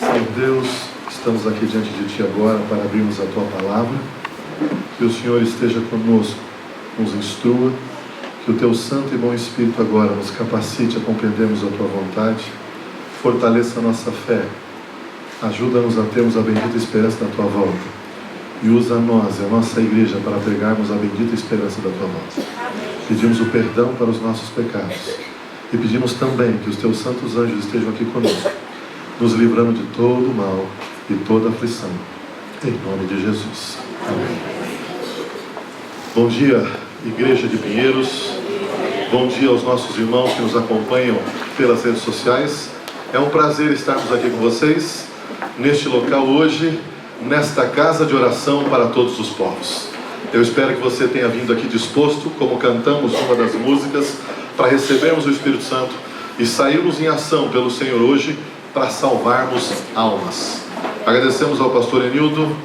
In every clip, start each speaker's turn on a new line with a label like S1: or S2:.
S1: Senhor Deus, estamos aqui diante de Ti agora para abrirmos a Tua palavra. Que o Senhor esteja conosco, nos instrua, que o Teu Santo e Bom Espírito agora nos capacite a compreendermos a Tua vontade, fortaleça a nossa fé, ajuda-nos a termos a bendita esperança da Tua volta e usa nós e a nossa igreja para pregarmos a bendita esperança da Tua volta. Pedimos o perdão para os nossos pecados e pedimos também que os Teus santos anjos estejam aqui conosco, nos livrando de todo o mal e toda aflição, em nome de Jesus. Amém. Bom dia, Igreja de Pinheiros. Bom dia aos nossos irmãos que nos acompanham pelas redes sociais. É um prazer estarmos aqui com vocês, neste local hoje, nesta casa de oração para todos os povos. Eu espero que você tenha vindo aqui disposto, como cantamos uma das músicas, para recebermos o Espírito Santo e sairmos em ação pelo Senhor hoje para salvarmos almas. Agradecemos ao pastor Enildo,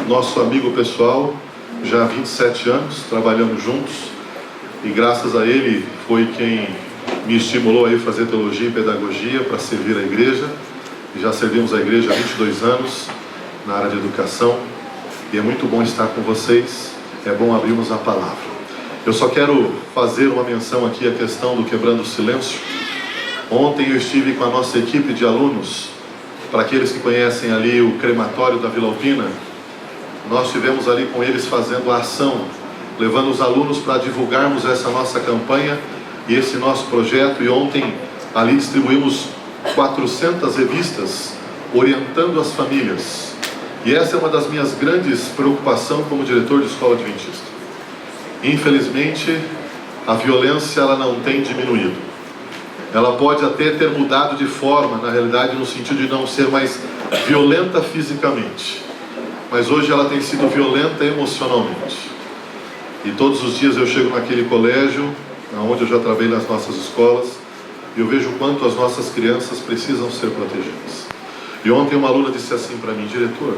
S1: nosso amigo pessoal, já há 27 anos, trabalhamos juntos, e graças a ele foi quem me estimulou a ir fazer teologia e pedagogia para servir a igreja, e já servimos a igreja há 22 anos, na área de educação, e é muito bom estar com vocês, é bom abrirmos a palavra. Eu só quero fazer uma menção aqui à questão do Quebrando o Silêncio. Ontem eu estive com a nossa equipe de alunos, para aqueles que conhecem ali o crematório da Vila Alpina, nós estivemos ali com eles fazendo a ação, levando os alunos para divulgarmos essa nossa campanha e esse nosso projeto, e ontem ali distribuímos 400 revistas orientando as famílias. E essa é uma das minhas grandes preocupações como diretor de escola adventista. Infelizmente, a violência ela não tem diminuído. Ela pode até ter mudado de forma, na realidade, no sentido de não ser mais violenta fisicamente. Mas hoje ela tem sido violenta emocionalmente. E todos os dias eu chego naquele colégio, onde eu já trabalhei nas nossas escolas, e eu vejo o quanto as nossas crianças precisam ser protegidas. E ontem uma aluna disse assim para mim: diretor,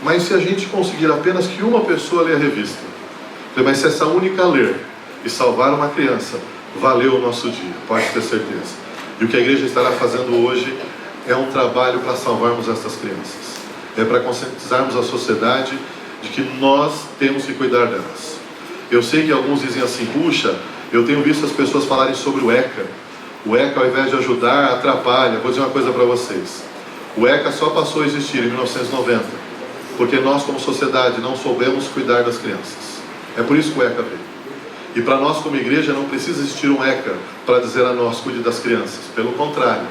S1: mas se a gente conseguir apenas que uma pessoa ler a revista, mas se essa única ler e salvar uma criança, valeu o nosso dia, pode ter certeza. E o que a igreja estará fazendo hoje é um trabalho para salvarmos essas crianças. É para conscientizarmos a sociedade de que nós temos que cuidar delas. Eu sei que alguns dizem assim: puxa, eu tenho visto as pessoas falarem sobre o ECA. O ECA, ao invés de ajudar, atrapalha. Vou dizer uma coisa para vocês: o ECA só passou a existir em 1990 porque nós como sociedade não soubemos cuidar das crianças. É por isso que o ECA veio. E para nós como igreja não precisa existir um ECA para dizer a nós: cuide das crianças. Pelo contrário,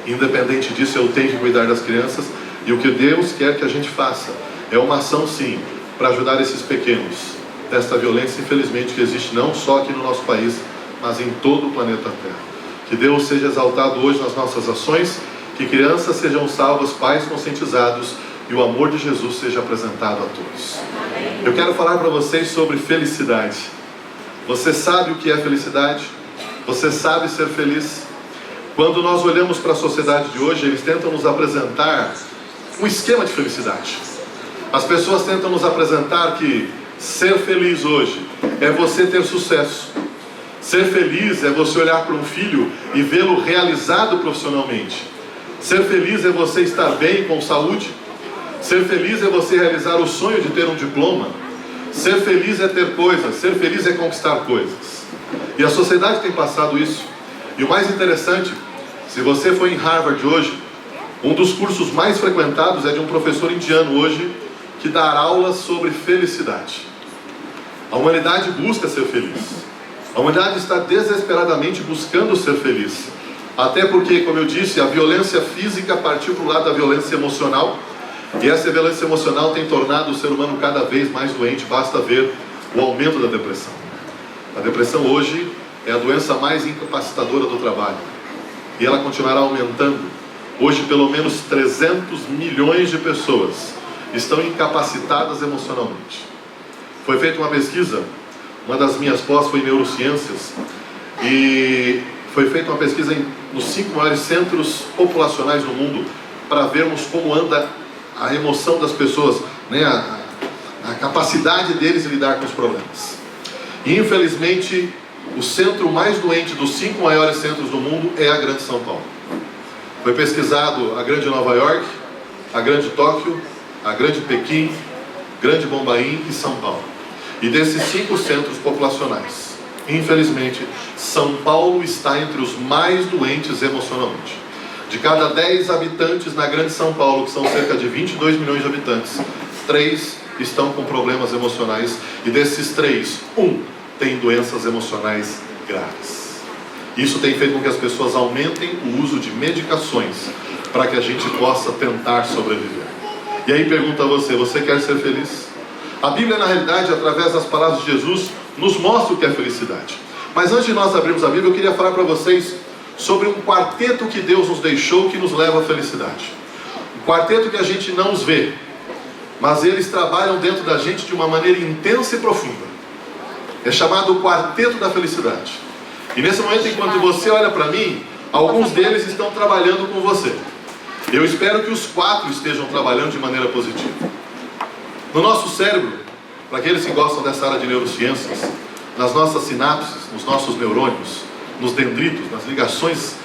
S1: independente disso, eu tenho que cuidar das crianças. E o que Deus quer que a gente faça é uma ação sim, para ajudar esses pequenos desta violência, infelizmente, que existe não só aqui no nosso país, mas em todo o planeta Terra. Que Deus seja exaltado hoje nas nossas ações, que crianças sejam salvas, pais conscientizados e o amor de Jesus seja apresentado a todos. Eu quero falar para vocês sobre felicidade. Você sabe o que é felicidade? Você sabe ser feliz? Quando nós olhamos para a sociedade de hoje, eles tentam nos apresentar um esquema de felicidade. As pessoas tentam nos apresentar que ser feliz hoje é você ter sucesso. Ser feliz é você olhar para um filho e vê-lo realizado profissionalmente. Ser feliz é você estar bem, com saúde. Ser feliz é você realizar o sonho de ter um diploma. Ser feliz é ter coisas. Ser feliz é conquistar coisas. E a sociedade tem passado isso. E o mais interessante, se você for em Harvard hoje, um dos cursos mais frequentados é de um professor indiano hoje, que dá aulas sobre felicidade. A humanidade busca ser feliz. A humanidade está desesperadamente buscando ser feliz. Até porque, como eu disse, a violência física partiu para o lado da violência emocional. E essa violência emocional tem tornado o ser humano cada vez mais doente. Basta ver o aumento da depressão. A depressão hoje é a doença mais incapacitadora do trabalho. E ela continuará aumentando. Hoje, pelo menos 300 milhões de pessoas estão incapacitadas emocionalmente. Foi feita uma pesquisa, uma das minhas pós foi em neurociências, e foi feita uma pesquisa nos 5 maiores centros populacionais do mundo, para vermos como anda a emoção das pessoas, né, a capacidade deles de lidar com os problemas. E infelizmente, o centro mais doente dos 5 maiores centros do mundo é a Grande São Paulo. Foi pesquisado a Grande Nova York, a Grande Tóquio, a Grande Pequim, Grande Bombaim e São Paulo. E desses 5 centros populacionais, infelizmente, São Paulo está entre os mais doentes emocionalmente. De cada 10 habitantes na Grande São Paulo, que são cerca de 22 milhões de habitantes, 3 estão com problemas emocionais. E desses 3, 1 tem doenças emocionais graves. Isso tem feito com que as pessoas aumentem o uso de medicações para que a gente possa tentar sobreviver. E aí pergunta a você, você quer ser feliz? A Bíblia, na realidade, através das palavras de Jesus, nos mostra o que é felicidade. Mas antes de nós abrirmos a Bíblia, eu queria falar para vocês sobre um quarteto que Deus nos deixou que nos leva à felicidade. Um quarteto que a gente não os vê, mas eles trabalham dentro da gente de uma maneira intensa e profunda. É chamado o quarteto da felicidade. E nesse momento, enquanto você olha para mim, alguns deles estão trabalhando com você. Eu espero que os 4 estejam trabalhando de maneira positiva. No nosso cérebro, para aqueles que gostam dessa área de neurociências, nas nossas sinapses, nos nossos neurônios, nos dendritos, nas ligações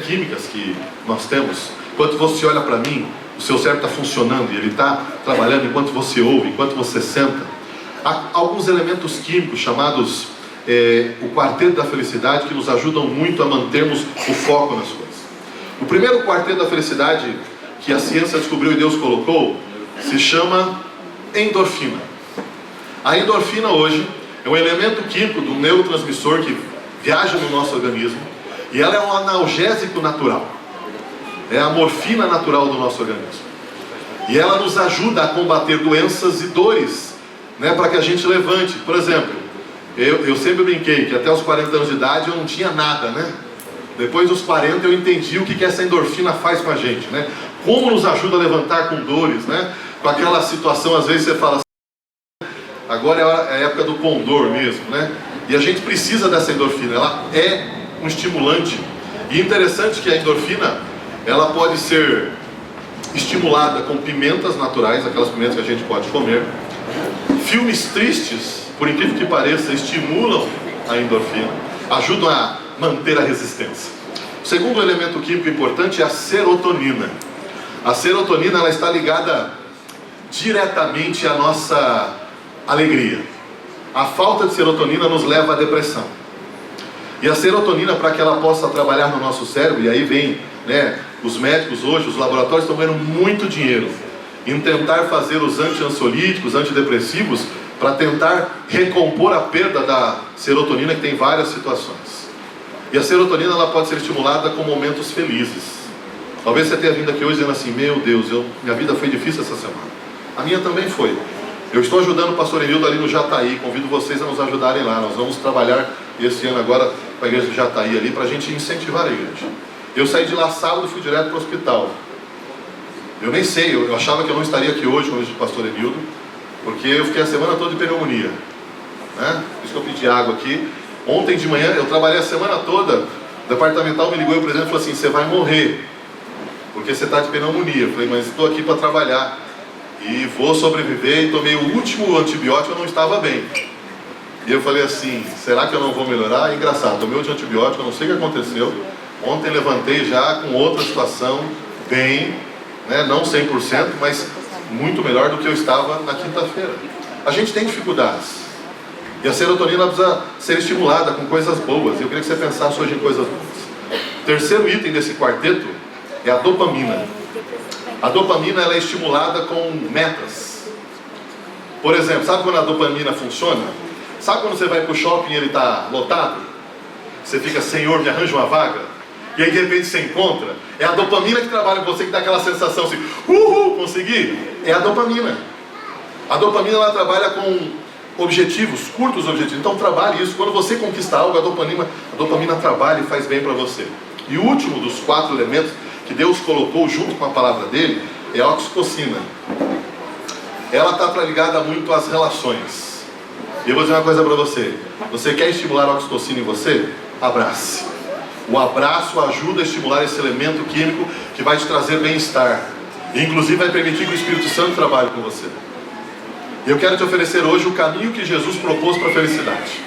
S1: químicas que nós temos, enquanto você olha para mim, o seu cérebro está funcionando e ele está trabalhando enquanto você ouve, enquanto você senta. Há alguns elementos químicos chamados o quarteto da felicidade que nos ajudam muito a mantermos o foco nas coisas. O primeiro quarteto da felicidade que a ciência descobriu e Deus colocou se chama endorfina. A endorfina hoje é um elemento químico do neurotransmissor que viaja no nosso organismo e ela é um analgésico natural. É a morfina natural do nosso organismo. E ela nos ajuda a combater doenças e dores, para que a gente levante. Por exemplo, eu sempre brinquei que até os 40 anos de idade eu não tinha nada, Depois dos 40 eu entendi o que essa endorfina faz com a gente, Como nos ajuda a levantar com dores, Com aquela situação, às vezes você fala assim, agora é a época do condor mesmo, E a gente precisa dessa endorfina, ela é um estimulante. E interessante que a endorfina, ela pode ser estimulada com pimentas naturais, aquelas pimentas que a gente pode comer. Filmes tristes, por incrível que pareça, estimulam a endorfina, ajudam a manter a resistência. O segundo elemento químico importante é a serotonina. A serotonina, ela está ligada diretamente à nossa alegria. A falta de serotonina nos leva à depressão. E a serotonina, para que ela possa trabalhar no nosso cérebro, e aí vem, os médicos hoje, os laboratórios estão ganhando muito dinheiro em tentar fazer os anti-ansiolíticos, antidepressivos, para tentar recompor a perda da serotonina, que tem várias situações. E a serotonina, ela pode ser estimulada com momentos felizes. Talvez você tenha vindo aqui hoje dizendo assim, meu Deus, minha vida foi difícil essa semana. A minha também foi. Eu estou ajudando o pastor Emildo ali no Jataí, convido vocês a nos ajudarem lá. Nós vamos trabalhar esse ano agora com a igreja do Jataí ali, para a gente incentivar a igreja. Eu saí de lá sábado e fui direto para o hospital. Eu nem sei, eu achava que eu não estaria aqui hoje com o pastor Emildo, porque eu fiquei a semana toda de pneumonia. Por isso que eu pedi água aqui. Ontem de manhã, eu trabalhei a semana toda, o departamental me ligou e o presidente falou assim, você vai morrer, porque você está de pneumonia. Eu falei, mas estou aqui para trabalhar e vou sobreviver, e tomei o último antibiótico, eu não estava bem. E eu falei assim, será que eu não vou melhorar? É engraçado, tomei outro antibiótico, eu não sei o que aconteceu. Ontem levantei já com outra situação, bem, não 100%, mas muito melhor do que eu estava na quinta-feira. A gente tem dificuldades. E a serotonina precisa ser estimulada com coisas boas. Eu queria que você pensasse hoje em coisas boas. O terceiro item desse quarteto é a dopamina. A dopamina, ela é estimulada com metas. Por exemplo, sabe quando a dopamina funciona? Sabe quando você vai para o shopping e ele está lotado? Você fica, Senhor, me arranja uma vaga. E aí de repente você encontra. É a dopamina que trabalha com você, que dá aquela sensação assim, consegui. É a dopamina. A dopamina, ela trabalha com objetivos, curtos objetivos. Então trabalhe isso. Quando você conquista algo, a dopamina trabalha e faz bem para você. E o último dos 4 elementos que Deus colocou junto com a palavra dele é a oxitocina. Ela está ligada muito às relações. E eu vou dizer uma coisa para você. Você quer estimular a oxitocina em você? Abrace. O abraço ajuda a estimular esse elemento químico que vai te trazer bem-estar. E inclusive vai permitir que o Espírito Santo trabalhe com você. E eu quero te oferecer hoje o caminho que Jesus propôs para a felicidade.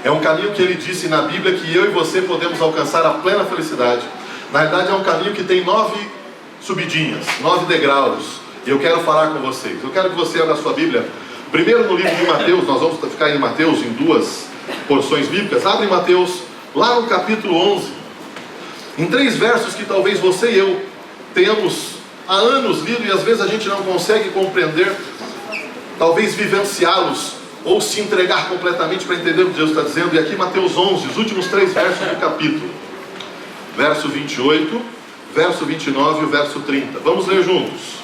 S1: É um caminho que ele disse na Bíblia que eu e você podemos alcançar a plena felicidade Na verdade é um caminho que tem 9 subidinhas, 9 degraus. E eu quero falar com vocês. Eu quero que você abra a sua Bíblia. Primeiro no livro de Mateus, nós vamos ficar em Mateus em 2 porções bíblicas. Abre Mateus, lá no capítulo 11. Em 3 versos que talvez você e eu tenhamos há anos lido e às vezes a gente não consegue compreender, talvez vivenciá-los ou se entregar completamente para entender o que Deus está dizendo. E aqui Mateus 11, os últimos 3 versos do capítulo. Verso 28, verso 29 e o verso 30. Vamos ler juntos.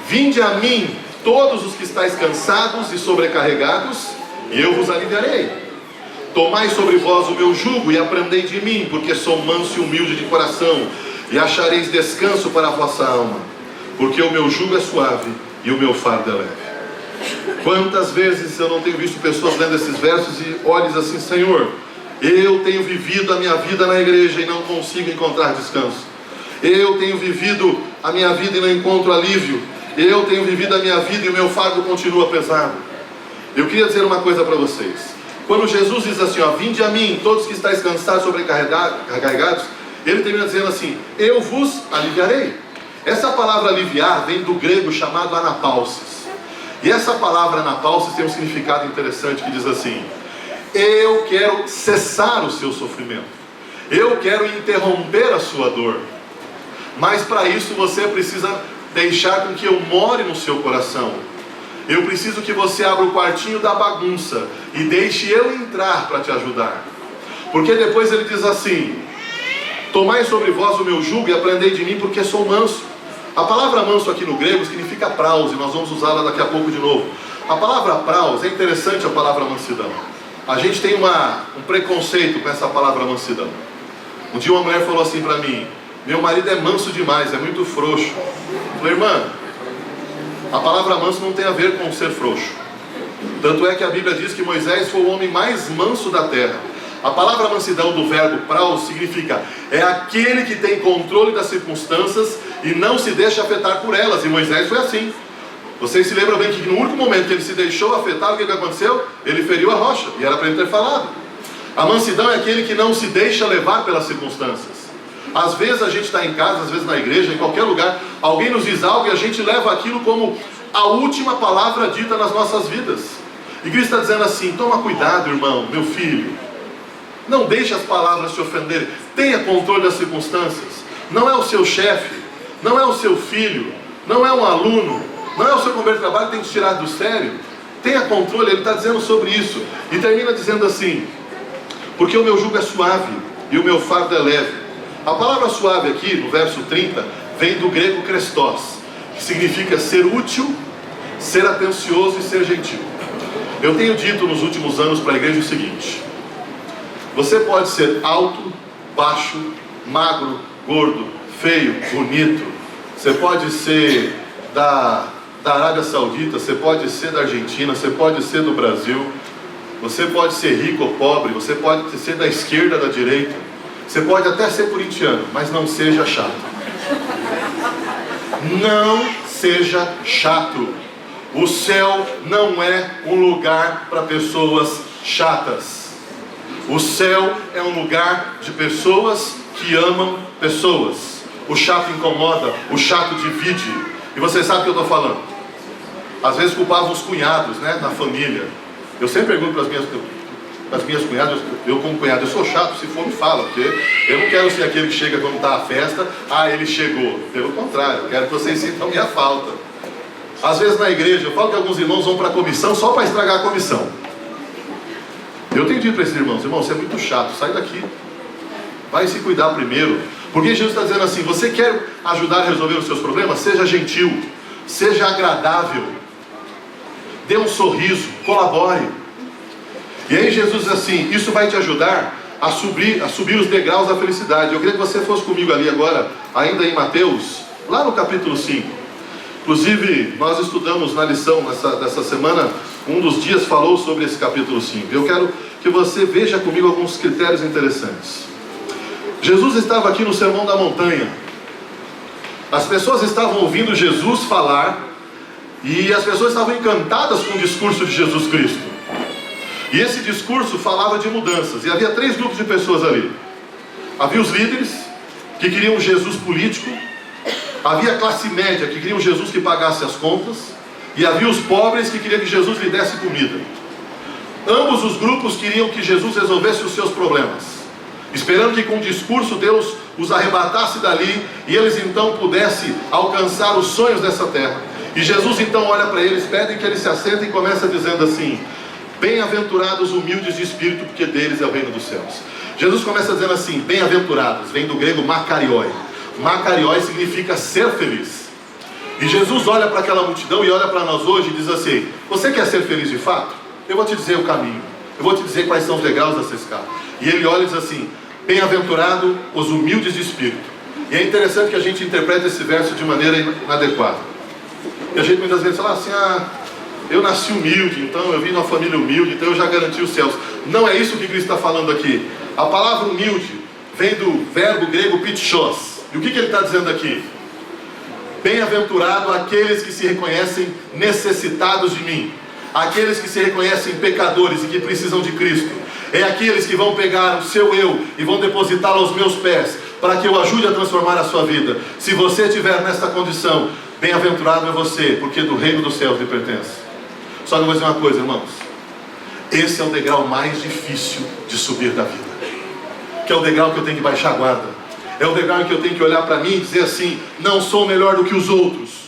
S1: Vinde a mim todos os que estáis cansados e sobrecarregados, e eu vos aliviarei. Tomai sobre vós o meu jugo e aprendei de mim, porque sou manso e humilde de coração, e achareis descanso para a vossa alma, porque o meu jugo é suave e o meu fardo é leve. Quantas vezes eu não tenho visto pessoas lendo esses versos e olhos assim: Senhor, eu tenho vivido a minha vida na igreja e não consigo encontrar descanso. Eu tenho vivido a minha vida e não encontro alívio. Eu tenho vivido a minha vida e o meu fardo continua pesado. Eu queria dizer uma coisa para vocês. Quando Jesus diz assim, ó, vinde a mim, todos que estáis cansados e sobrecarregados, ele termina dizendo assim, eu vos aliviarei. Essa palavra aliviar vem do grego chamado anapausis. E essa palavra anapausis tem um significado interessante que diz assim, eu quero cessar o seu sofrimento. Eu quero interromper a sua dor. Mas para isso você precisa deixar com que eu more no seu coração. Eu preciso que você abra o quartinho da bagunça e deixe eu entrar para te ajudar. Porque depois ele diz assim, tomai sobre vós o meu jugo e aprendei de mim, porque sou manso. A palavra manso aqui no grego significa praus, e nós vamos usá-la daqui a pouco de novo. A palavra praus, é interessante a palavra mansidão. A gente tem um preconceito com essa palavra mansidão. Um dia uma mulher falou assim para mim, meu marido é manso demais, é muito frouxo. Eu falei, irmã, a palavra manso não tem a ver com ser frouxo. Tanto é que a Bíblia diz que Moisés foi o homem mais manso da terra. A palavra mansidão do verbo praus significa, é aquele que tem controle das circunstâncias e não se deixa afetar por elas. E Moisés foi assim. Vocês se lembram bem que no único momento que ele se deixou afetar, o que aconteceu? Ele feriu a rocha, e era para ele ter falado. A mansidão é aquele que não se deixa levar pelas circunstâncias. Às vezes a gente está em casa, às vezes na igreja, em qualquer lugar, alguém nos diz algo e a gente leva aquilo como a última palavra dita nas nossas vidas. E Cristo está dizendo assim, toma cuidado, irmão, meu filho. Não deixe as palavras te ofenderem. Tenha controle das circunstâncias. Não é o seu chefe, não é o seu filho, não é um aluno, não é o seu companheiro de trabalho que tem que te tirar do sério. Tenha controle, ele está dizendo sobre isso. E termina dizendo assim, porque o meu jugo é suave e o meu fardo é leve. A palavra suave aqui, no verso 30, vem do grego krestos, que significa ser útil, ser atencioso e ser gentil. Eu tenho dito nos últimos anos para a igreja o seguinte, você pode ser alto, baixo, magro, gordo, feio, bonito, você pode ser da Arábia Saudita, você pode ser da Argentina, você pode ser do Brasil, você pode ser rico ou pobre, você pode ser da esquerda, da direita, você pode até ser corintiano, mas não seja chato. Não seja chato. O céu não é um lugar para pessoas chatas. O céu é um lugar de pessoas que amam pessoas. O chato incomoda, o chato divide. E você sabe o que eu estou falando. Às vezes culpavam os cunhados, né, na família. Eu sempre pergunto para as minhas cunhadas, eu como cunhado, eu sou chato, se for me fala, porque eu não quero ser aquele que chega quando está a festa, ele chegou. Pelo contrário, eu quero que vocês sintam minha falta. Às vezes na igreja, eu falo que alguns irmãos vão para a comissão só para estragar a comissão. Eu tenho dito para esses irmãos, você é muito chato, sai daqui. Vai se cuidar primeiro. Porque Jesus está dizendo assim, você quer ajudar a resolver os seus problemas? Seja gentil, seja agradável, dê um sorriso, colabore. E aí Jesus diz assim, isso vai te ajudar a subir os degraus da felicidade. Eu queria que você fosse comigo ali agora, ainda em Mateus, lá no capítulo 5. Inclusive, nós estudamos na lição dessa semana, um dos dias falou sobre esse capítulo 5. Eu quero que você veja comigo alguns critérios interessantes. Jesus estava aqui no Sermão da Montanha. As pessoas estavam ouvindo Jesus falar, e as pessoas estavam encantadas com o discurso de Jesus Cristo. E esse discurso falava de mudanças, e havia 3 grupos de pessoas ali. Havia os líderes, que queriam um Jesus político, havia a classe média que queria um Jesus que pagasse as contas, e havia os pobres que queriam que Jesus lhe desse comida. Ambos os grupos queriam que Jesus resolvesse os seus problemas, esperando que com o discurso Deus os arrebatasse dali e eles então pudessem alcançar os sonhos dessa terra. E Jesus então olha para eles, pede que eles se assentem e começa dizendo assim: bem-aventurados humildes de espírito, porque deles é o reino dos céus. Jesus começa dizendo assim: bem-aventurados, vem do grego makarioi. Makarioi significa ser feliz. E Jesus olha para aquela multidão e olha para nós hoje e diz assim: você quer ser feliz de fato? Eu vou te dizer o caminho, eu vou te dizer quais são os degraus dessa escada. E ele olha e diz assim: bem-aventurado os humildes de espírito. E é interessante que a gente interprete esse verso de maneira inadequada. E a gente muitas vezes fala assim: eu nasci humilde, então eu vim de uma família humilde, então eu já garanti os céus. Não é isso que Cristo está falando aqui. A palavra humilde vem do verbo grego pitchos. E o que ele está dizendo aqui? Bem-aventurado aqueles que se reconhecem necessitados de mim, aqueles que se reconhecem pecadores e que precisam de Cristo. É aqueles que vão pegar o seu eu e vão depositá-lo aos meus pés, para que eu ajude a transformar a sua vida. Se você estiver nesta condição, bem-aventurado é você, porque do reino dos céus lhe pertence. Só que eu vou dizer uma coisa, irmãos: esse é o degrau mais difícil de subir da vida, que é o degrau que eu tenho que baixar a guarda. É o degrau em que eu tenho que olhar para mim e dizer assim: não sou melhor do que os outros.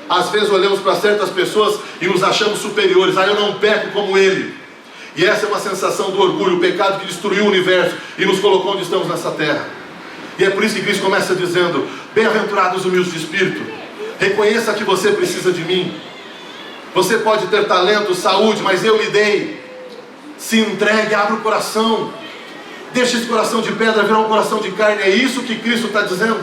S1: Às vezes olhamos para certas pessoas e nos achamos superiores. Eu não peco como ele. E essa é uma sensação do orgulho, o pecado que destruiu o universo e nos colocou onde estamos nessa terra. E é por isso que Cristo começa dizendo: bem-aventurados os humildes de espírito. Reconheça que você precisa de mim. Você pode ter talento, saúde, mas eu lhe dei. Se entregue, abra o coração. Deixa esse coração de pedra virar um coração de carne. É isso que Cristo está dizendo.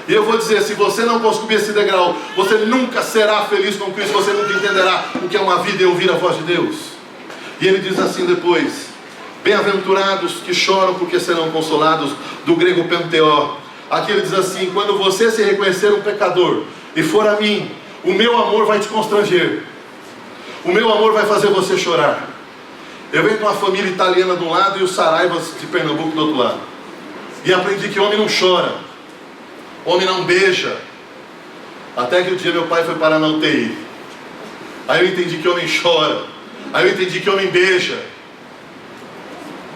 S1: E eu vou dizer: se você não subir esse degrau, você nunca será feliz com Cristo. Você nunca entenderá o que é uma vida e ouvir a voz de Deus. E ele diz assim depois: bem-aventurados que choram, porque serão consolados. Do grego penteó. Aqui ele diz assim: quando você se reconhecer um pecador e for a mim, o meu amor vai te constranger. O meu amor vai fazer você chorar. Eu venho de uma família italiana de um lado e os Saraivas de Pernambuco do outro lado. E aprendi que homem não chora, homem não beija. Até que um dia meu pai foi parar na UTI. Aí eu entendi que homem chora. Aí eu entendi que homem beija.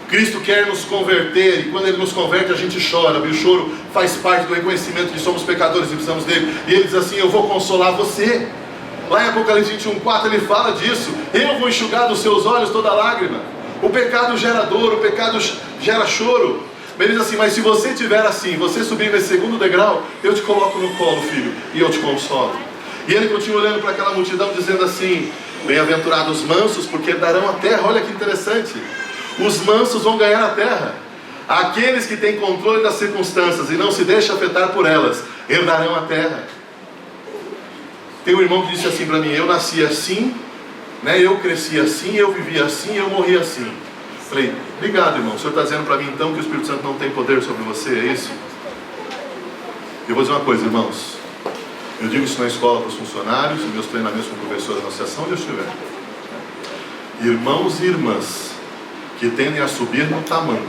S1: Cristo quer nos converter, e quando Ele nos converte a gente chora. E o choro faz parte do reconhecimento que somos pecadores e precisamos dele. E Ele diz assim: eu vou consolar você. Lá em Apocalipse 21:4 Ele fala disso: eu vou enxugar dos seus olhos toda lágrima. O pecado gera dor, o pecado gera choro. Ele diz assim: mas se você estiver assim, você subir nesse segundo degrau, eu te coloco no colo, filho, e eu te consolo. E ele continua olhando para aquela multidão dizendo assim: bem-aventurados os mansos, porque darão a terra. Olha que interessante: os mansos vão ganhar a terra. Aqueles que têm controle das circunstâncias e não se deixam afetar por elas, herdarão a terra. Tem um irmão que disse assim para mim: eu nasci assim, eu cresci assim, eu vivi assim, eu morri assim. Falei: obrigado, irmão. O senhor está dizendo para mim então que o Espírito Santo não tem poder sobre você, é isso? Eu vou dizer uma coisa, irmãos. Eu digo isso na escola para os funcionários, nos meus treinamentos com o professor da associação, onde eu estiver. Irmãos e irmãs que tendem a subir no tamanho,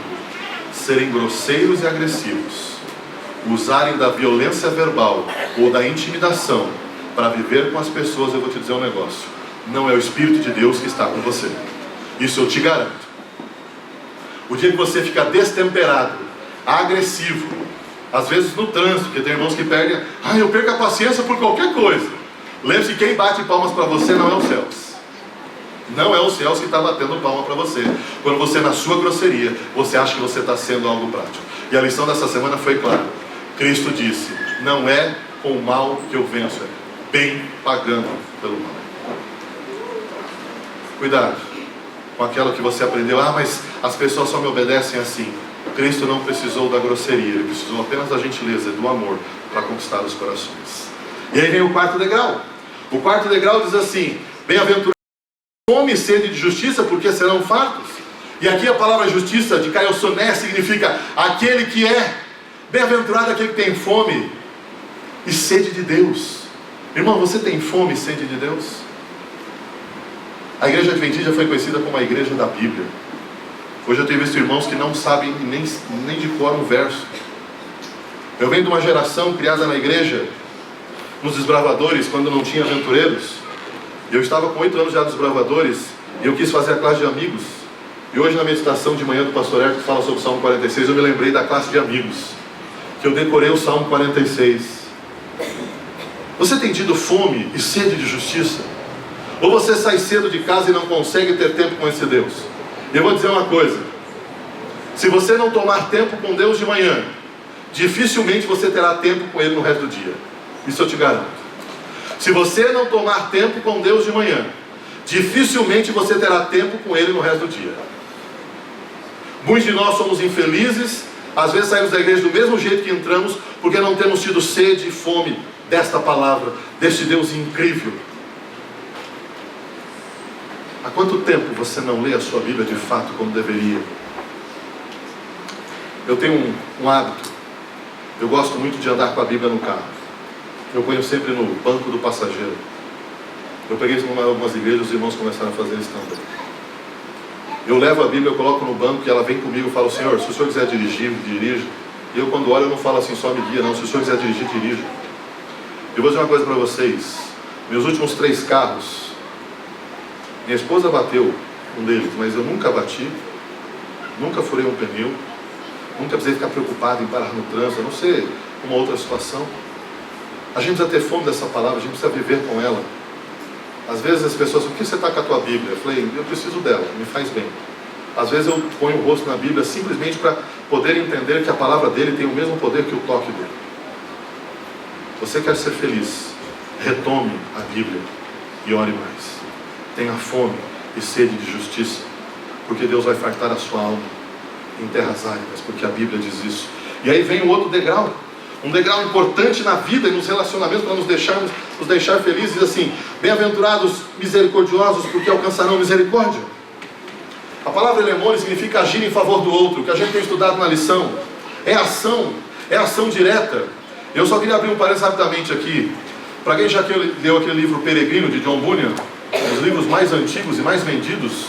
S1: serem grosseiros e agressivos, usarem da violência verbal ou da intimidação para viver com as pessoas, eu vou te dizer um negócio: não é o Espírito de Deus que está com você. Isso eu te garanto. O dia que você ficar destemperado, agressivo, às vezes no trânsito, porque tem irmãos que perdem: eu perco a paciência por qualquer coisa. Lembre-se que quem bate palmas para você não é os céus. Não é os céus que está batendo palma para você. Quando você, na sua grosseria, você acha que você está sendo algo prático. E a lição dessa semana foi clara. Cristo disse: não é com o mal que eu venço, é bem pagando pelo mal. Cuidado com aquilo que você aprendeu: mas as pessoas só me obedecem assim. Cristo não precisou da grosseria, Ele precisou apenas da gentileza e do amor para conquistar os corações. E aí vem o quarto degrau. O quarto degrau diz assim: bem-aventurado fome e sede de justiça, porque serão fartos. E aqui a palavra justiça, de kaiosoné, significa aquele que é. Bem-aventurado aquele que tem fome e sede de Deus. Irmão, você tem fome e sede de Deus? A igreja adventista foi conhecida como a igreja da Bíblia. Hoje eu tenho visto irmãos que não sabem nem de cor um verso. Eu venho de uma geração criada na igreja, nos desbravadores, quando não tinha aventureiros. Eu estava com 8 anos já nos desbravadores e eu quis fazer a classe de amigos. E hoje na meditação de manhã do pastor Hérito, que fala sobre o Salmo 46, eu me lembrei da classe de amigos, que eu decorei o Salmo 46. Você tem tido fome e sede de justiça? Ou você sai cedo de casa e não consegue ter tempo com esse Deus? Eu vou dizer uma coisa: se você não tomar tempo com Deus de manhã, dificilmente você terá tempo com Ele no resto do dia. Isso eu te garanto. Se você não tomar tempo com Deus de manhã, dificilmente você terá tempo com Ele no resto do dia. Muitos de nós somos infelizes, às vezes saímos da igreja do mesmo jeito que entramos, porque não temos tido sede e fome desta palavra, deste Deus incrível. Há quanto tempo você não lê a sua Bíblia de fato como deveria? Eu tenho um hábito. Eu gosto muito de andar com a Bíblia no carro. Eu ponho sempre no banco do passageiro. Eu peguei isso em algumas igrejas, os irmãos começaram a fazer isso também. Eu levo a Bíblia, eu coloco no banco e ela vem comigo e falo: Senhor, se o Senhor quiser dirigir, dirija. E eu quando olho eu não falo assim, só me guia, não. Se o Senhor quiser dirigir, dirija. Eu vou dizer uma coisa para vocês. Meus últimos 3 carros, minha esposa bateu um deles, mas eu nunca bati, nunca furei um pneu, nunca precisei ficar preocupado em parar no trânsito, a não ser uma outra situação. A gente precisa ter fome dessa palavra, a gente precisa viver com ela. Às vezes as pessoas falam: por que você está com a tua Bíblia? Eu falei: eu preciso dela, me faz bem. Às vezes eu ponho o rosto na Bíblia simplesmente para poder entender que a palavra dele tem o mesmo poder que o toque dele. Você quer ser feliz? Retome a Bíblia e ore mais. Tenha fome e sede de justiça, porque Deus vai fartar a sua alma em terras áridas, porque a Bíblia diz isso. E aí vem o outro degrau, um degrau importante na vida e nos relacionamentos para nos deixar felizes. Diz assim: bem-aventurados misericordiosos, porque alcançarão misericórdia. A palavra elemone significa agir em favor do outro. O que a gente tem estudado na lição é ação direta. Eu só queria abrir um parênteses rapidamente aqui. Para quem já leu aquele livro Peregrino, de John Bunyan, um dos livros mais antigos e mais vendidos,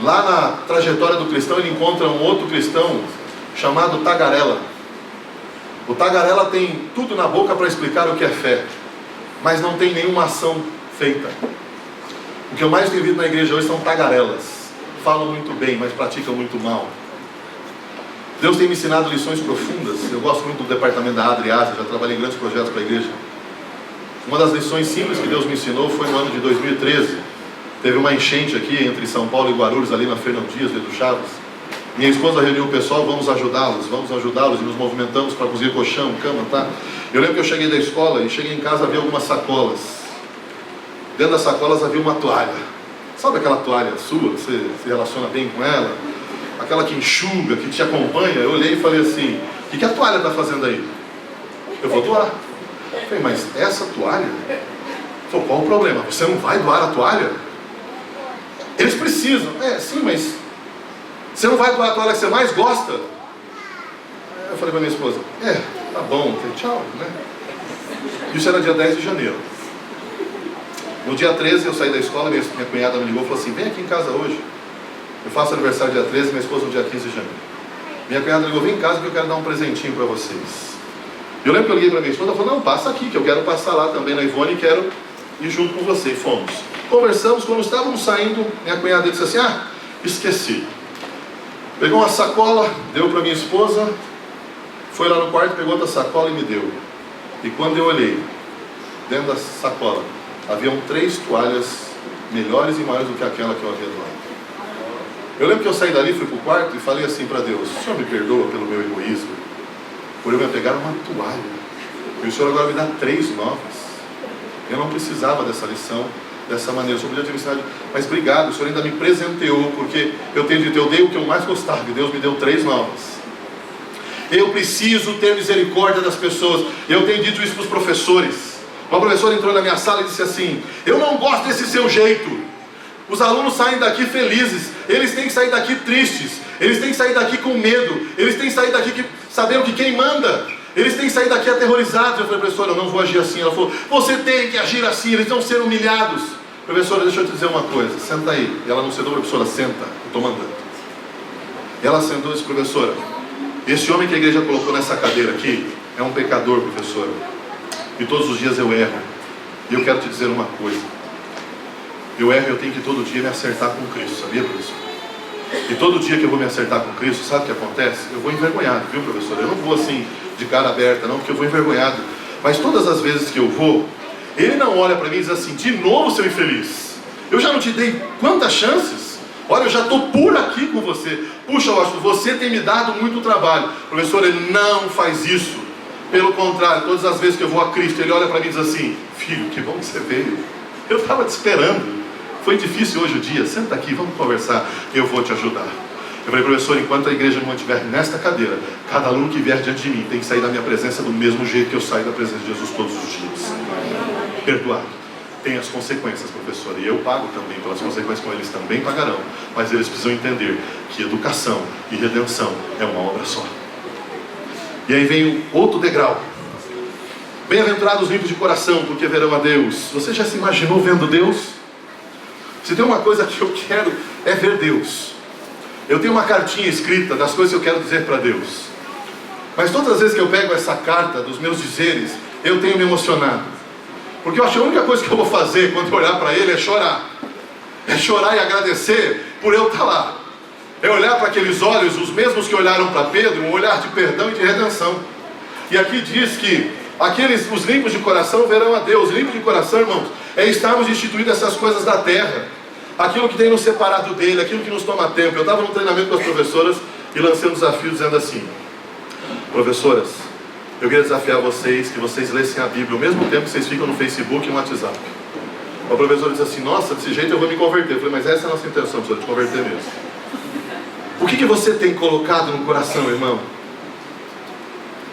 S1: lá na trajetória do cristão ele encontra um outro cristão chamado Tagarela. O Tagarela tem tudo na boca para explicar o que é fé, mas não tem nenhuma ação feita. O que eu mais tenho visto na igreja hoje são tagarelas. Falam muito bem, mas praticam muito mal. Deus tem me ensinado lições profundas. Eu gosto muito do departamento da Adriasa, já trabalhei em grandes projetos para a igreja. Uma das lições simples que Deus me ensinou foi no ano de 2013. Teve uma enchente aqui entre São Paulo e Guarulhos, ali na Fernão Dias, Edu Chaves. Minha esposa reuniu o pessoal: vamos ajudá-los, e nos movimentamos para conseguir colchão, cama, tá? Eu lembro que eu cheguei da escola e cheguei em casa, havia algumas sacolas. Dentro das sacolas havia uma toalha. Sabe aquela toalha sua, que você se relaciona bem com ela? Aquela que enxuga, que te acompanha? Eu olhei e falei assim: o que a toalha está fazendo aí? Eu vou doar. Eu falei: mas essa toalha? Eu falei: qual o problema? Você não vai doar a toalha? Eles precisam. Sim, mas você não vai doar a toalha que você mais gosta? Eu falei para minha esposa: tá bom, tchau, né? Isso era dia 10 de janeiro. No dia 13 eu saí da escola, minha cunhada me ligou e falou assim: vem aqui em casa hoje. Eu faço aniversário dia 13, minha esposa no dia 15 de janeiro. Minha cunhada ligou: vem em casa que eu quero dar um presentinho para vocês. Eu lembro que eu liguei para minha esposa, ela falou: não, passa aqui, que eu quero passar lá também na Ivone e quero ir junto com você. E fomos. Conversamos, quando estávamos saindo, minha cunhada disse assim: esqueci. Pegou uma sacola, deu para minha esposa, foi lá no quarto, pegou outra sacola e me deu. E quando eu olhei, dentro da sacola, haviam 3 toalhas melhores e maiores do que aquela que eu havia doado. Eu lembro que eu saí dali, fui para o quarto e falei assim para Deus: o Senhor me perdoa pelo meu egoísmo, por eu me apegar a uma toalha, e o Senhor agora me dá 3 novas. Eu não precisava dessa lição, dessa maneira. O Senhor podia ter me ensinado, mas obrigado, o Senhor ainda me presenteou, porque eu tenho dito, eu dei o que eu mais gostava, e Deus me deu 3 novas. Eu preciso ter misericórdia das pessoas. Eu tenho dito isso para os professores. Uma professora entrou na minha sala e disse assim: eu não gosto desse seu jeito. Os alunos saem daqui felizes, eles têm que sair daqui tristes, eles têm que sair daqui com medo, eles têm que sair daqui sabendo que quem manda, eles têm que sair daqui aterrorizados. Eu falei: professora, eu não vou agir assim. Ela falou: você tem que agir assim, eles vão ser humilhados. Professora, deixa eu te dizer uma coisa, senta aí. E ela não sentou: professora, senta, eu estou mandando. E ela sentou e disse: professora, esse homem que a igreja colocou nessa cadeira aqui, é um pecador, professora. E todos os dias eu erro. E eu quero te dizer uma coisa. Eu erro e eu tenho que todo dia me acertar com Cristo, sabia, professor? E todo dia que eu vou me acertar com Cristo, sabe o que acontece? Eu vou envergonhado, viu, professor? Eu não vou assim, de cara aberta, não, porque eu vou envergonhado. Mas todas as vezes que eu vou, Ele não olha para mim e diz assim, de novo, seu infeliz. Eu já não te dei quantas chances? Olha, eu já estou por aqui com você. Puxa, Washington, você tem me dado muito trabalho. Professor, Ele não faz isso. Pelo contrário, todas as vezes que eu vou a Cristo, Ele olha para mim e diz assim, filho, que bom que você veio. Eu estava te esperando. Foi difícil hoje o dia, senta aqui, vamos conversar, eu vou te ajudar. Eu falei, professor, enquanto a igreja me mantiver nesta cadeira, cada aluno que vier diante de mim tem que sair da minha presença do mesmo jeito que eu saio da presença de Jesus todos os dias. Perdoado. Tem as consequências, professor, e eu pago também pelas consequências, como eles também pagarão, mas eles precisam entender que educação e redenção é uma obra só. E aí vem outro degrau. Bem-aventurados limpos de coração, porque verão a Deus. Você já se imaginou vendo Deus? Se tem uma coisa que eu quero é ver Deus. Eu tenho uma cartinha escrita das coisas que eu quero dizer para Deus. Mas todas as vezes que eu pego essa carta dos meus dizeres, eu tenho me emocionado. Porque eu acho que a única coisa que eu vou fazer quando eu olhar para Ele é chorar. É chorar e agradecer por eu estar lá. É olhar para aqueles olhos, os mesmos que olharam para Pedro, um olhar de perdão e de redenção. E aqui diz que os limpos de coração verão a Deus. Limpos de coração, irmãos, é estarmos instituindo essas coisas da terra. Aquilo que tem nos separado dele, aquilo que nos toma tempo. Eu estava num treinamento com as professoras e lancei um desafio dizendo assim, professoras, eu queria desafiar vocês, que vocês lessem a Bíblia ao mesmo tempo que vocês ficam no Facebook e no WhatsApp. O professor disse assim, nossa, desse jeito eu vou me converter. Eu falei, mas essa é a nossa intenção, professor, de converter mesmo. O que você tem colocado no coração, irmão?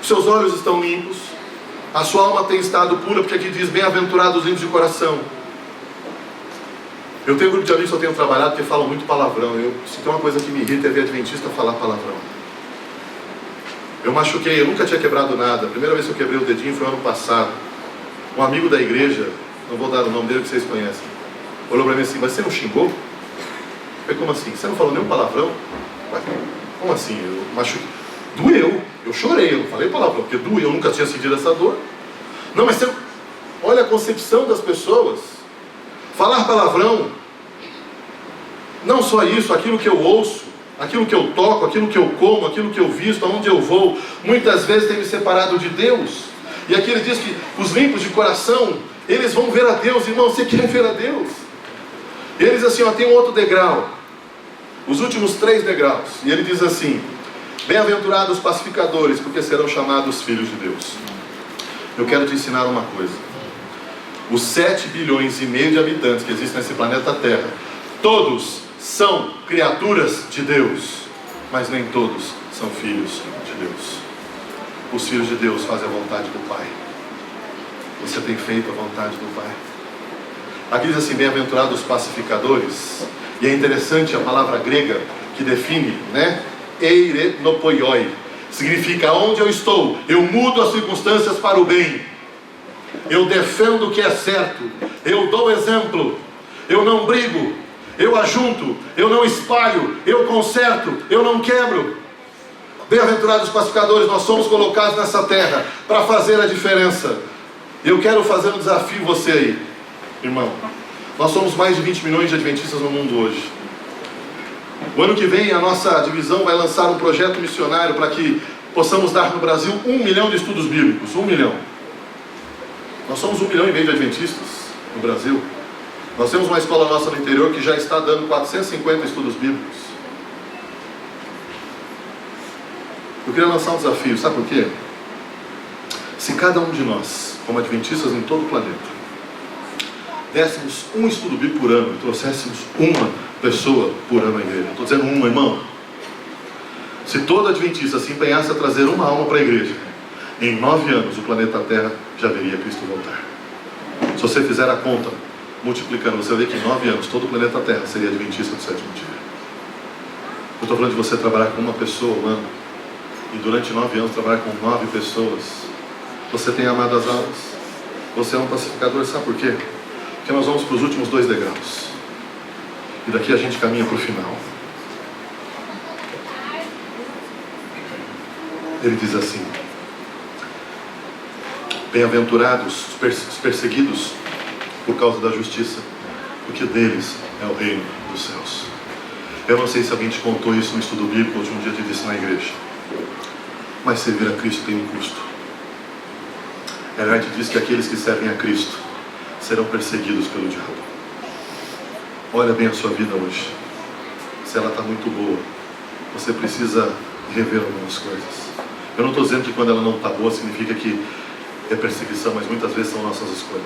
S1: Seus olhos estão limpos, a sua alma tem estado pura, porque aqui diz, bem-aventurados limpos de coração. Eu tenho um grupo de amigos que eu tenho trabalhado que falam muito palavrão. Se tem uma coisa que me irrita é ver adventista falar palavrão. Eu machuquei, eu nunca tinha quebrado nada. A primeira vez que eu quebrei o dedinho foi ano passado. Um amigo da igreja, não vou dar o nome dele que vocês conhecem, olhou para mim assim, mas você não xingou? Eu falei, como assim? Você não falou nenhum palavrão? Mas, como assim? Eu machuquei. Doeu, eu chorei, eu não falei palavrão, porque doeu, eu nunca tinha sentido essa dor. Não, mas você... olha a concepção das pessoas. Falar palavrão, não só isso, aquilo que eu ouço, aquilo que eu toco, aquilo que eu como, aquilo que eu visto, aonde eu vou, muitas vezes tem me separado de Deus. E aqui ele diz que os limpos de coração, eles vão ver a Deus. Irmão, você quer ver a Deus? E ele diz assim, ó, tem um outro degrau, os últimos 3 degraus, e ele diz assim, bem-aventurados pacificadores, porque serão chamados filhos de Deus. Eu quero te ensinar uma coisa. Os 7 bilhões e meio de habitantes que existem nesse planeta Terra, todos são criaturas de Deus, mas nem todos são filhos de Deus. Os filhos de Deus fazem a vontade do Pai. Você tem feito a vontade do Pai? Aqui diz assim, bem-aventurados pacificadores, e é interessante a palavra grega que define, né? Eirenopoioi, significa onde eu estou, eu mudo as circunstâncias para o bem. Eu defendo o que é certo, eu dou exemplo, eu não brigo, eu ajunto, eu não espalho, eu conserto, eu não quebro. Bem-aventurados pacificadores, nós somos colocados nessa terra para fazer a diferença. Eu quero fazer um desafio você aí, irmão. Nós somos mais de 20 milhões de adventistas no mundo hoje. O ano que vem a nossa divisão vai lançar um projeto missionário para que possamos dar no Brasil 1 milhão de estudos bíblicos, 1 milhão. Nós somos 1,5 milhão de adventistas no Brasil. Nós temos uma escola nossa no interior que já está dando 450 estudos bíblicos. Eu queria lançar um desafio, sabe por quê? Se cada um de nós, como adventistas em todo o planeta, dessemos um estudo bíblico por ano e trouxéssemos uma pessoa por ano à igreja. Estou dizendo uma, irmão. Se todo adventista se empenhasse a trazer uma alma para a igreja, em 9 anos o planeta Terra já veria Cristo voltar. Se você fizer a conta, multiplicando, você vê que em 9 anos todo o planeta Terra seria adventista do 7º dia. Eu estou falando de você trabalhar com uma pessoa, mano, e durante 9 anos trabalhar com 9 pessoas. Você tem amado as almas, você é um pacificador, sabe por quê? Porque nós vamos para os últimos 2 degraus, e daqui a gente caminha para o final. Ele diz assim, Bem-aventurados os perseguidos por causa da justiça, porque deles é o reino dos céus. Eu não sei se alguém te contou isso no estudo bíblico ou de um dia te disse na igreja, mas servir a Cristo tem um custo. Ellen White diz que aqueles que servem a Cristo serão perseguidos pelo diabo. Olha bem a sua vida hoje. Se ela está muito boa, você precisa rever algumas coisas. Eu não estou dizendo que quando ela não está boa significa que é perseguição, mas muitas vezes são nossas escolhas.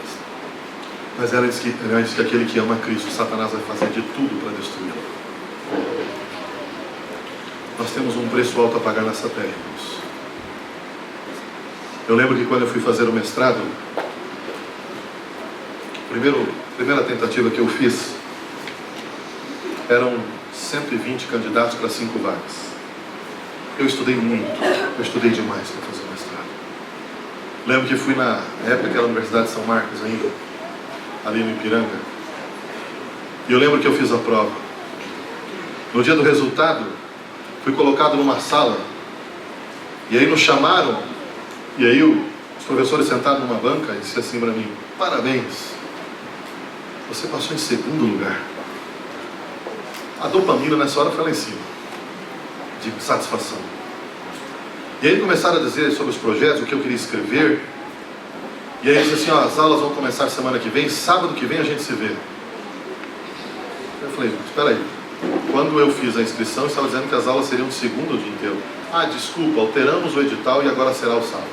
S1: Mas ela diz que aquele que ama Cristo, Satanás vai fazer de tudo para destruí-lo. Nós temos um preço alto a pagar nessa terra, irmãos. Eu lembro que quando eu fui fazer o mestrado, a primeira tentativa que eu fiz, eram 120 candidatos para 5 vagas. Eu estudei muito, eu estudei demais para fazer o mestrado. Lembro que fui na época que era a Universidade de São Marcos ainda, ali no Ipiranga. E eu lembro que eu fiz a prova. No dia do resultado, fui colocado numa sala, e aí nos chamaram, e aí os professores sentaram numa banca e disseram assim para mim: parabéns, você passou em segundo lugar. A dopamina nessa hora foi lá em cima, de satisfação. E aí começaram a dizer sobre os projetos, o que eu queria escrever. E aí disse assim: ó, as aulas vão começar semana que vem, sábado que vem a gente se vê. Eu falei: espera aí, quando eu fiz a inscrição estava dizendo que as aulas seriam de segunda o dia inteiro. Ah, desculpa, alteramos o edital e agora será os sábados.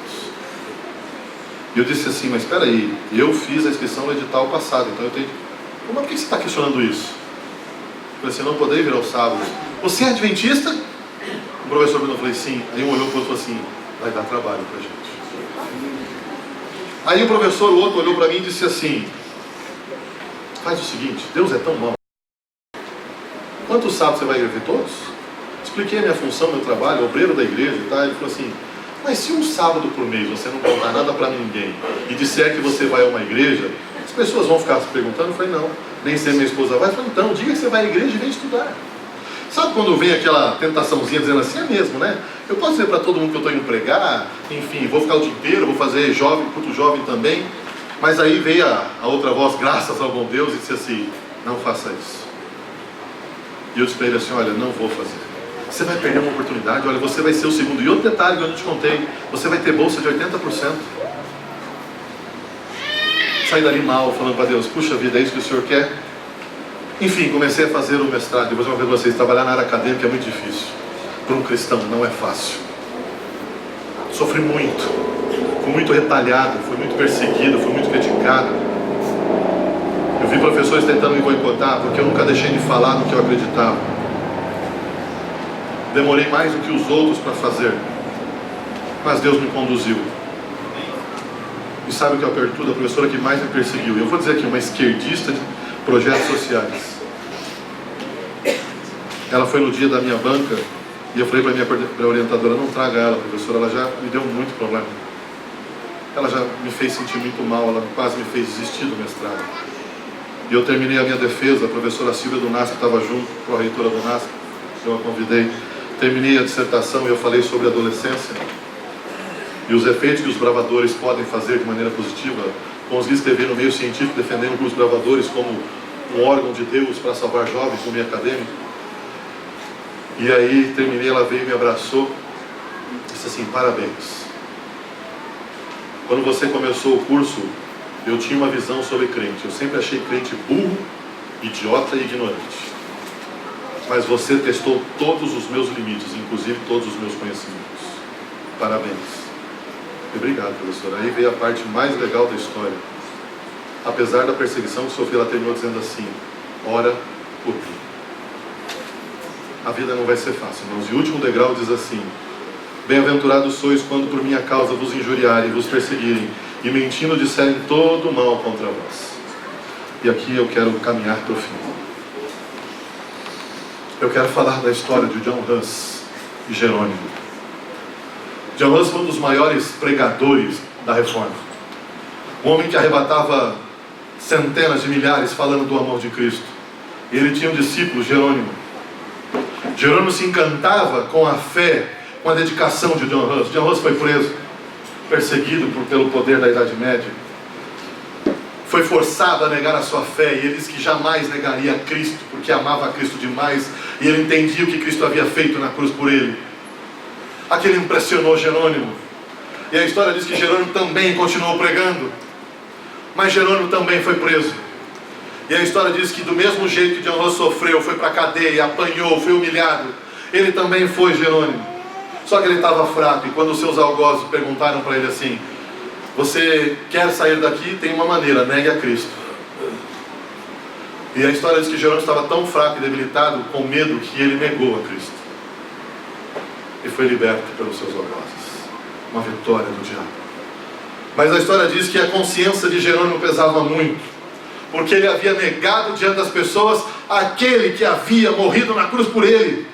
S1: E eu disse assim: mas espera aí, eu fiz a inscrição no edital passado, então eu tenho... Mas por que você está questionando isso? Eu falei assim: eu não poderia vir aos sábados. Você é adventista? O professor me falou: sim. Aí um olhou para o outro e falou assim: vai dar trabalho para a gente. Aí o professor, o outro, olhou para mim e disse assim: faz o seguinte, Deus é tão mau. Quantos sábados você vai ver? Todos? Expliquei a minha função, meu trabalho, obreiro da igreja e tal. Ele falou assim: mas se um sábado por mês você não contar nada para ninguém e disser que você vai a uma igreja, as pessoas vão ficar se perguntando. Eu falei: não, nem sei minha esposa vai. Eu falei: então, diga que você vai à igreja e vem estudar. Sabe quando vem aquela tentaçãozinha dizendo assim: é mesmo, né? Eu posso dizer para todo mundo que eu estou indo pregar, enfim, vou ficar o dia inteiro, vou fazer jovem, culto jovem também. Mas aí veio a outra voz, graças ao bom Deus, e disse assim: não faça isso. E eu disse para ele assim: olha, não vou fazer. Você vai perder uma oportunidade, olha, você vai ser o segundo. E outro detalhe que eu não te contei: você vai ter bolsa de 80%. Saí dali mal, falando para Deus: puxa vida, é isso que o Senhor quer? Enfim, comecei a fazer o mestrado. Depois eu vou ver vocês, trabalhar na área acadêmica é muito difícil. Para um cristão não é fácil. Sofri muito, fui muito retalhado, fui muito perseguido, fui muito criticado. Eu vi professores tentando me boicotar porque eu nunca deixei de falar no que eu acreditava. Demorei mais do que os outros para fazer, mas Deus me conduziu. E sabe o que é a perturba? A professora que mais me perseguiu, eu vou dizer aqui, uma esquerdista de projetos sociais. Ela foi no dia da minha banca e eu falei para a minha orientadora: não traga ela, professora, ela já me deu muito problema. Ela já me fez sentir muito mal, ela quase me fez desistir do mestrado. E eu terminei a minha defesa, a professora Silvia do NASP estava junto, pró-reitora do NASP, eu a convidei. Terminei a dissertação e eu falei sobre a adolescência e os efeitos que os bravadores podem fazer de maneira positiva. Consegui escrever no meio científico defendendo os bravadores como um órgão de Deus para salvar jovens no meio acadêmico. E aí terminei, ela veio e me abraçou e disse assim: parabéns. Quando você começou o curso, eu tinha uma visão sobre crente. Eu sempre achei crente burro, idiota e ignorante. Mas você testou todos os meus limites, inclusive todos os meus conhecimentos. Parabéns. Obrigado, professora. Aí veio a parte mais legal da história. Apesar da perseguição que sofri, ela terminou dizendo assim: ora por mim. A vida não vai ser fácil, irmãos. E o último degrau diz assim: bem-aventurados sois quando por minha causa vos injuriarem, vos perseguirem, e mentindo disserem todo mal contra vós. E aqui eu quero caminhar para o fim. Eu quero falar da história de John Huss e Jerônimo. John Huss foi um dos maiores pregadores da Reforma. Um homem que arrebatava centenas de milhares falando do amor de Cristo. E ele tinha um discípulo, Jerônimo. Jerônimo se encantava com a fé, com a dedicação de John Huss. John Huss foi preso. perseguido pelo poder da Idade Média, foi forçado a negar a sua fé, e ele disse que jamais negaria a Cristo, porque amava a Cristo demais, e ele entendia o que Cristo havia feito na cruz por ele. Aquilo impressionou Jerônimo, e a história diz que Jerônimo também continuou pregando, mas Jerônimo também foi preso. E a história diz que do mesmo jeito que John Huss sofreu, foi para a cadeia, apanhou, foi humilhado, ele também foi, Jerônimo. Só que ele estava fraco, e quando os seus algozes perguntaram para ele assim: você quer sair daqui? Tem uma maneira, negue a Cristo. E a história diz que Jerônimo estava tão fraco e debilitado, com medo, que ele negou a Cristo. E foi liberto pelos seus algozes. Uma vitória do diabo. Mas a história diz que a consciência de Jerônimo pesava muito, porque ele havia negado diante das pessoas aquele que havia morrido na cruz por ele.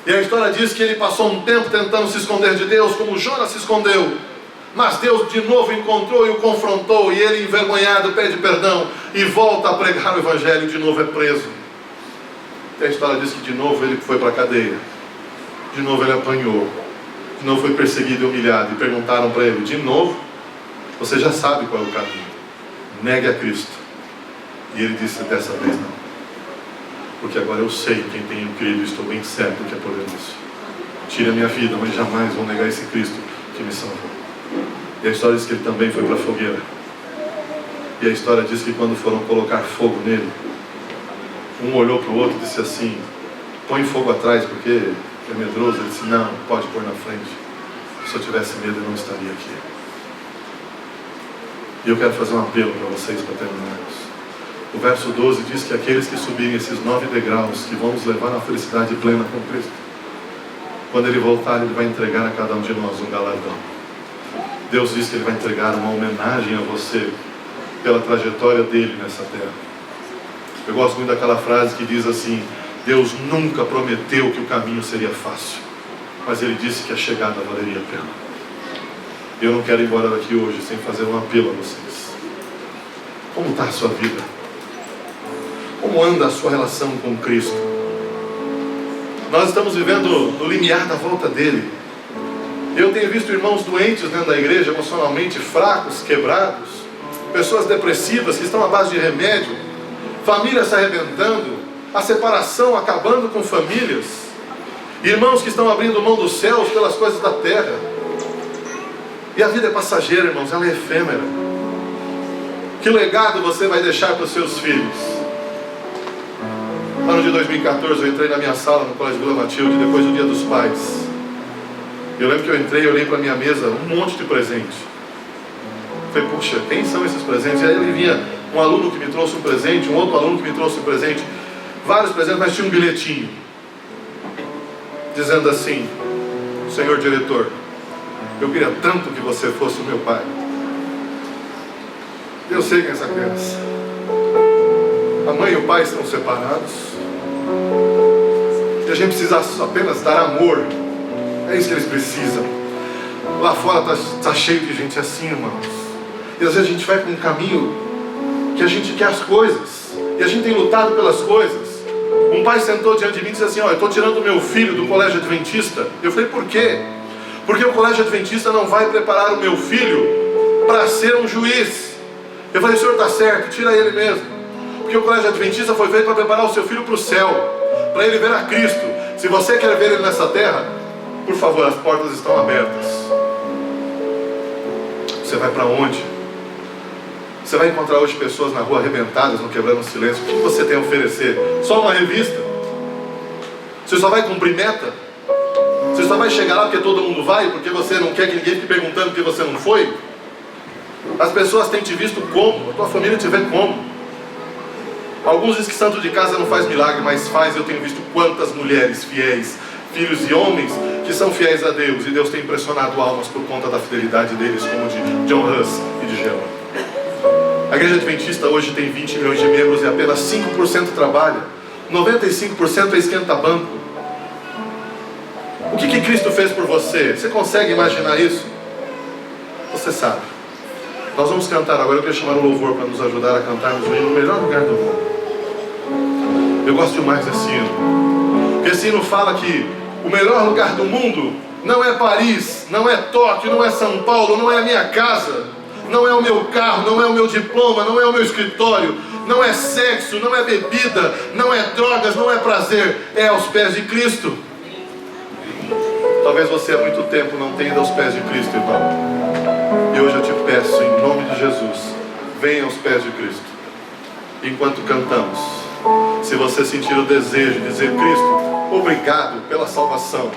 S1: E a história diz que ele passou um tempo tentando se esconder de Deus, como Jonas se escondeu. Mas Deus de novo encontrou e o confrontou, e ele, envergonhado, pede perdão e volta a pregar o Evangelho, e de novo é preso. E a história diz que de novo ele foi para a cadeia, de novo ele apanhou, de novo foi perseguido e humilhado, e perguntaram para ele: de novo, você já sabe qual é o caminho, negue a Cristo. E ele disse: dessa vez não, porque agora eu sei quem tenho crido e estou bem certo que é por isso. Tire a minha vida, mas jamais vou negar esse Cristo que me salvou. E a história diz que ele também foi para a fogueira. E a história diz que quando foram colocar fogo nele, um olhou para o outro e disse assim: põe fogo atrás porque é medroso. Ele disse: não, pode pôr na frente. Se eu tivesse medo eu não estaria aqui. E eu quero fazer um apelo para vocês para terminarmos. O verso 12 diz que aqueles que subirem esses 9 degraus, que vão nos levar na felicidade plena com Cristo, quando ele voltar, ele vai entregar a cada um de nós um galardão. Deus diz que ele vai entregar uma homenagem a você pela trajetória dele nessa terra. Eu gosto muito daquela frase que diz assim: Deus nunca prometeu que o caminho seria fácil, mas ele disse que a chegada valeria a pena. Eu não quero ir embora daqui hoje sem fazer um apelo a vocês. Como está a sua vida? Como anda a sua relação com Cristo? Nós estamos vivendo no limiar da volta dele. Eu tenho visto irmãos doentes dentro da igreja, emocionalmente fracos, quebrados, pessoas depressivas que estão à base de remédio, famílias se arrebentando, a separação acabando com famílias, irmãos que estão abrindo mão dos céus pelas coisas da terra. E a vida é passageira, irmãos, ela é efêmera. Que legado você vai deixar para os seus filhos? No ano de 2014 eu entrei na minha sala no Colégio Vila Matilde, depois do Dia dos Pais. Eu lembro que eu entrei e olhei para a minha mesa, um monte de presente. Falei: puxa, quem são esses presentes? E aí ele vinha um aluno que me trouxe um presente, um outro aluno que me trouxe um presente, vários presentes, mas tinha um bilhetinho dizendo assim: senhor diretor, eu queria tanto que você fosse o meu pai. Eu sei que essa criança, a mãe e o pai estão separados, e a gente precisa apenas dar amor. É isso que eles precisam. Lá fora está cheio de gente assim, irmãos. E às vezes a gente vai para um caminho que a gente quer as coisas, e a gente tem lutado pelas coisas. Um pai sentou diante de mim e disse assim: eu estou tirando o meu filho do colégio adventista. Eu falei: por quê? Porque o colégio adventista não vai preparar o meu filho para ser um juiz. Eu falei: o senhor está certo, tira ele mesmo. Porque o colégio adventista foi feito para preparar o seu filho para o céu, para ele ver a Cristo. Se você quer ver ele nessa terra, por favor, as portas estão abertas. Você vai para onde? Você vai encontrar hoje pessoas na rua arrebentadas, no Quebrando o Silêncio. O que você tem a oferecer? Só uma revista? Você só vai cumprir meta? Você só vai chegar lá porque todo mundo vai? Porque você não quer que ninguém fique perguntando porque você não foi? As pessoas têm te visto como? A tua família te vê como? Alguns dizem que santo de casa não faz milagre, mas faz. Eu tenho visto quantas mulheres fiéis, filhos e homens que são fiéis a Deus, e Deus tem impressionado almas por conta da fidelidade deles, como de John Huss e de Jerônimo. A igreja adventista hoje tem 20 milhões de membros e apenas 5% trabalha. 95% é esquenta-banco. O que Cristo fez por você? Você consegue imaginar isso? Você sabe. Nós vamos cantar agora. Eu quero chamar o louvor para nos ajudar a cantarmos o hino no melhor lugar do mundo. Eu gosto demais desse hino. Porque esse hino fala que o melhor lugar do mundo não é Paris, não é Tóquio, não é São Paulo, não é a minha casa, não é o meu carro, não é o meu diploma, não é o meu escritório, não é sexo, não é bebida, não é drogas, não é prazer, é aos pés de Cristo. Talvez você há muito tempo não tenha ido aos pés de Cristo, irmão. E hoje eu te peço, em nome de Jesus, venha aos pés de Cristo. Enquanto cantamos, se você sentir o desejo de dizer: Cristo, obrigado pela salvação,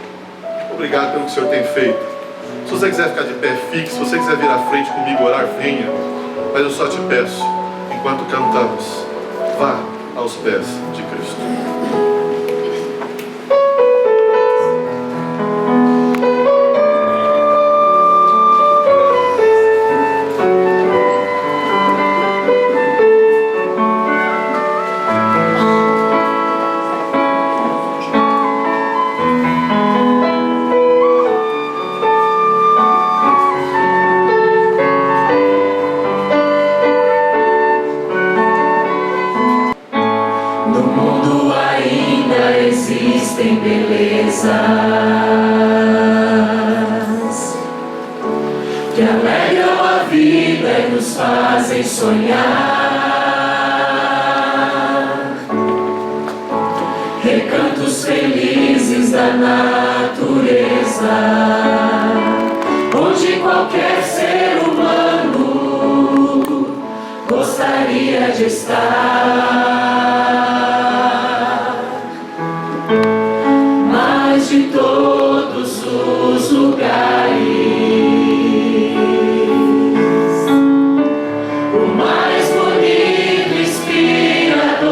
S1: obrigado pelo que o Senhor tem feito. Se você quiser ficar de pé, fixe. Se você quiser vir à frente comigo orar, venha. Mas eu só te peço, enquanto cantamos, vá aos pés de Cristo.
S2: Existem belezas que alegram a vida e nos fazem sonhar. Recantos felizes da natureza, onde qualquer ser humano gostaria de estar. De todos os lugares, o mais bonito e inspirador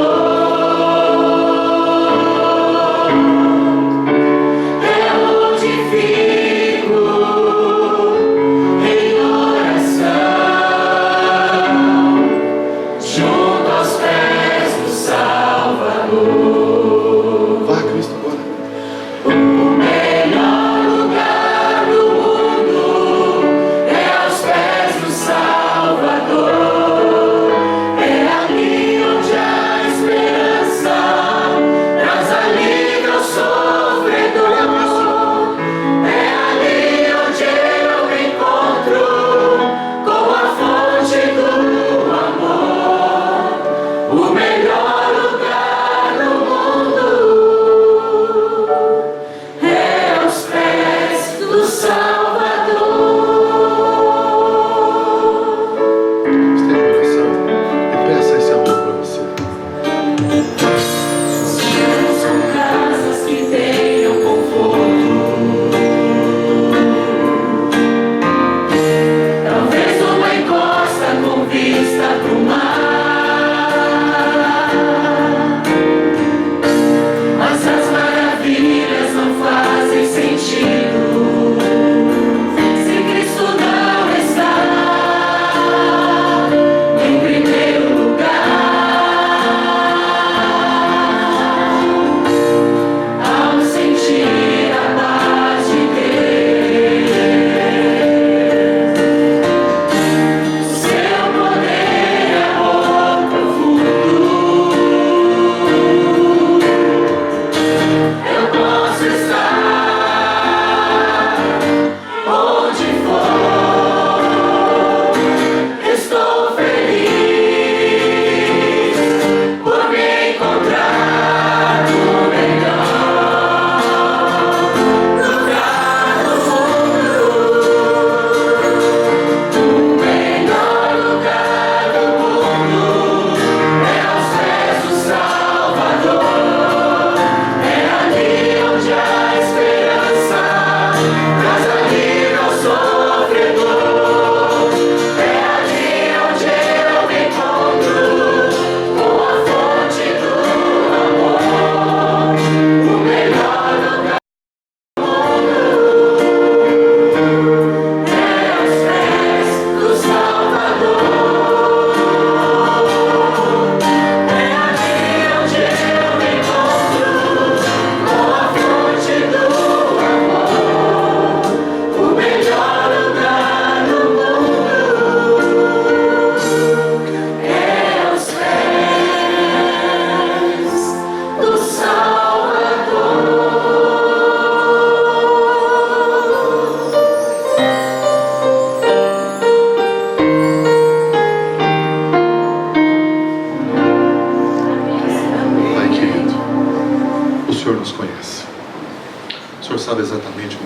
S2: é onde fico em oração, junto aos pés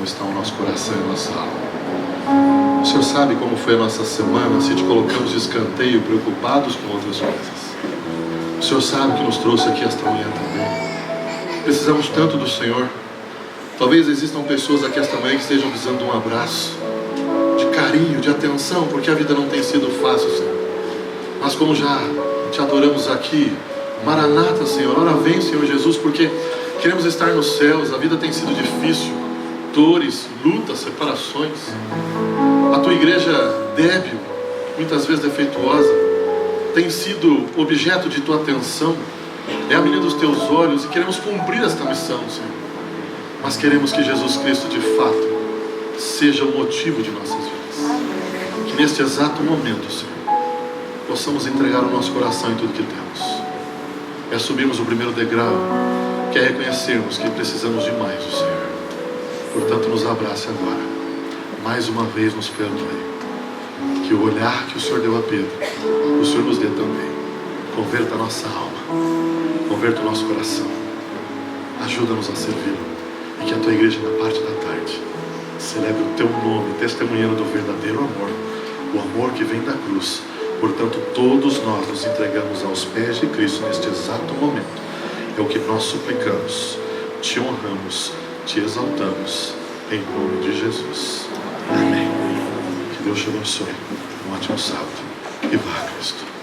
S1: estão o nosso coração e a nossa alma. O Senhor sabe como foi a nossa semana, se te colocamos de escanteio, preocupados com outras coisas. O Senhor sabe que nos trouxe aqui esta manhã também. Precisamos tanto do Senhor. Talvez existam pessoas aqui esta manhã que estejam precisando de um abraço, de carinho, de atenção, porque a vida não tem sido fácil, Senhor. Mas como já te adoramos aqui, Maranata, Senhor, ora vem, Senhor Jesus, porque queremos estar nos céus. A vida tem sido difícil, dores, lutas, separações. A tua igreja débil, muitas vezes defeituosa, tem sido objeto de tua atenção, é a menina dos teus olhos, e queremos cumprir esta missão, Senhor. Mas queremos que Jesus Cristo, de fato, seja o motivo de nossas vidas. Que neste exato momento, Senhor, possamos entregar o nosso coração em tudo que temos. É subirmos o primeiro degrau, que é reconhecermos que precisamos de mais do Senhor. Portanto, nos abrace agora. Mais uma vez nos perdoe. Que o olhar que o Senhor deu a Pedro, o Senhor nos dê também. Converta a nossa alma, converta o nosso coração. Ajuda-nos a servi-lo. E que a tua igreja, na parte da tarde, celebre o teu nome, testemunhando do verdadeiro amor, o amor que vem da cruz. Portanto, todos nós nos entregamos aos pés de Cristo neste exato momento. É o que nós suplicamos, te honramos, te exaltamos, em nome de Jesus. Amém. Que Deus te abençoe. Um ótimo sábado. E vá a Cristo.